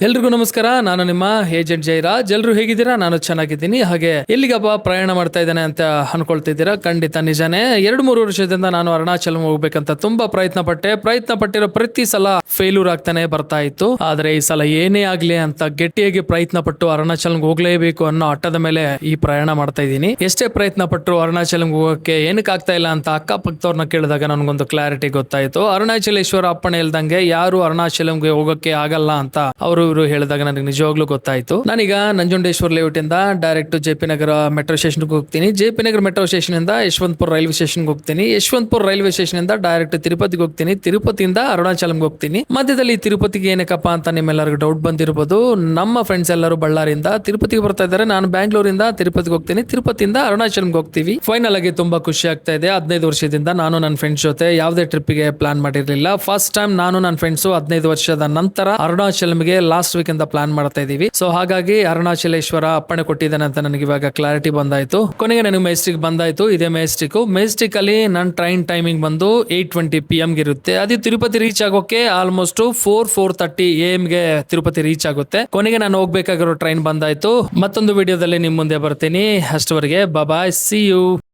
ಎಲ್ರಿಗೂ ನಮಸ್ಕಾರ. ನಾನು ನಿಮ್ಮ ಏಜೆಂಟ್ ಜಯರಾಜ್. ಎಲ್ರು ಹೇಗಿದ್ದೀರಾ? ನಾನು ಚೆನ್ನಾಗಿದ್ದೀನಿ. ಹಾಗೆ ಎಲ್ಲಿಗಪ್ಪ ಪ್ರಯಾಣ ಮಾಡ್ತಾ ಇದ್ದಾನೆ ಅಂತ ಅನ್ಕೊಳ್ತಿದ್ದೀರಾ? ಖಂಡಿತ ನಿಜಾನೇ. 2-3 ವರ್ಷದಿಂದ ನಾನು ಅರುಣಾಚಲಂ ಹೋಗ್ಬೇಕಂತ ತುಂಬಾ ಪ್ರಯತ್ನ ಪಟ್ಟಿರೋ ಪ್ರತಿ ಸಲ ಫೇಲ್ಯೂರ್ ಆಗ್ತಾನೆ ಬರ್ತಾ ಇತ್ತು. ಆದ್ರೆ ಈ ಸಲ ಏನೇ ಆಗ್ಲಿ ಅಂತ ಗಟ್ಟಿಯಾಗಿ ಪ್ರಯತ್ನ ಪಟ್ಟು ಅರುಣಾಚಲಂ ಹೋಗ್ಲೇಬೇಕು ಅನ್ನೋ ಹಠದ ಮೇಲೆ ಈ ಪ್ರಯಾಣ ಮಾಡ್ತಾ ಇದ್ದೀನಿ. ಎಷ್ಟೇ ಪ್ರಯತ್ನ ಪಟ್ಟರು ಅರುಣಾಚಲಂ ಹೋಗಕ್ಕೆ ಏನಕ್ಕೆ ಆಗ್ತಾ ಇಲ್ಲ ಅಂತ ಅಕ್ಕಪಕ್ಕದವ್ರನ್ನ ಕೇಳಿದಾಗ ನನಗೊಂದು ಕ್ಲಾರಿಟಿ ಗೊತ್ತಾಯ್ತು. ಅರುಣಾಚಲೇಶ್ವರ ಅಪ್ಪಣೆ ಇಲ್ದಂಗೆ ಯಾರು ಅರುಣಾಚಲಂಗೆ ಹೋಗಕ್ಕೆ ಆಗಲ್ಲ ಅಂತ ಅವರು ಇವರು ಹೇಳಿದಾಗ ನನಗೆ ನಿಜವಾಗ್ಲೂ ಗೊತ್ತಾಯ್ತು. ನಾನೀಗ ನಂಜುಂಡೇಶ್ವರ ಲೇಔಟ್ ಇಂದ ಡೈರೆಕ್ಟ್ ಜೆಪಿ ನಗರ ಮೆಟ್ರೋ ಸ್ಟೇಷನ್ ಹೋಗ್ತೀನಿ. ಜೆಪಿ ನಗರ ಮೆಟ್ರೋ ಸ್ಟೇಷನ್ ಇಂದ ಯಶವಂತಪುರ ರೈಲ್ವೆ ಸ್ಟೇಷನ್ ಹೋಗ್ತೀನಿ. ಯಶವಂತಪುರ ರೈಲ್ವೆ ಸ್ಟೇಷನ್ ಇಂದ ಡೈರೆಕ್ಟ್ ತಿರುಪತಿಗೆ ಹೋಗ್ತೀನಿ. ತಿರುಪತಿಯಿಂದ ಅರುಣಾಚಲಂಗೆ ಹೋಗ್ತೀನಿ. ಮಧ್ಯದಲ್ಲಿ ತಿರುಪತಿಗೆ ಏನಕ್ಕಪ್ಪ ಅಂತ ನಿಮ್ಮೆಲ್ಲರಿಗೂ ಡೌಟ್ ಬಂದಿರಬಹುದು. ನಮ್ಮ ಫ್ರೆಂಡ್ಸ್ ಎಲ್ಲರೂ ಬಳ್ಳಾರಿಯಿಂದ ತಿರುಪತಿಗೆ ಬರ್ತಾ ಇದ್ದಾರೆ. ನಾನು ಬ್ಯಾಂಗ್ಳೂರಿಂದ ತಿರುಪತಿಗೆ ಹೋಗ್ತೀನಿ. ತಿರುಪತಿಯಿಂದ ಅರುಣಾಚಲಂಗೆ ಹೋಗ್ತೀವಿ. ಫೈನಲ್ ಆಗಿ ತುಂಬಾ ಖುಷಿ ಆಗ್ತಾ ಇದೆ. 15 ವರ್ಷದಿಂದ ನಾನು ನನ್ನ ಫ್ರೆಂಡ್ಸ್ ಜೊತೆ ಯಾವುದೇ ಟ್ರಿಪ್ಗೆ ಪ್ಲಾನ್ ಮಾಡಿರಲಿಲ್ಲ. ಫಸ್ಟ್ ಟೈಮ್ ನಾನು ನನ್ನ ಫ್ರೆಂಡ್ಸ್ 15 ವರ್ಷದ ನಂತರ ಅರುಣಾಚಲಂಗೆ ಲಾಸ್ಟ್ ವೀಕ್ ಇಂದ ಪ್ಲಾನ್ ಮಾಡ್ತಾ ಇದೀವಿ. ಸೊ ಹಾಗಾಗಿ ಅರುಣಾಚಲೇಶ್ವರ ಅಪ್ಪಣೆ ಕೊಟ್ಟಿದ್ದಾನೆ ಅಂತ ನನಗೆ ಇವಾಗ ಕ್ಲಾರಿಟಿ ಬಂದಾಯ್ತು. ಕೊನೆಗೆ ನನಗೆ ಮೆಜೆಸ್ಟಿಕ್ ಬಂದಾಯ್ತು. ಇದೇ ಮೆಜೆಸ್ಟಿಕ್ ಅಲ್ಲಿ ನನ್ನ ಟ್ರೈನ್ ಟೈಮಿಂಗ್ ಬಂದು 8:20 PM ಇರುತ್ತೆ. ಅದು ತಿರುಪತಿ ರೀಚ್ ಆಗೋಕೆ ಆಲ್ಮೋಸ್ಟ್ 4:30 AM ಗೆ ತಿರುಪತಿ ರೀಚ್ ಆಗುತ್ತೆ. ಕೊನೆಗೆ ನಾನು ಹೋಗ್ಬೇಕಾಗಿರೋ ಟ್ರೈನ್ ಬಂದಾಯ್ತು. ಮತ್ತೊಂದು ವಿಡಿಯೋದಲ್ಲಿ ನಿಮ್ ಮುಂದೆ ಬರ್ತೀನಿ. ಅಷ್ಟವರೆಗೆ ಬಾಯ್, ಸಿ ಯು.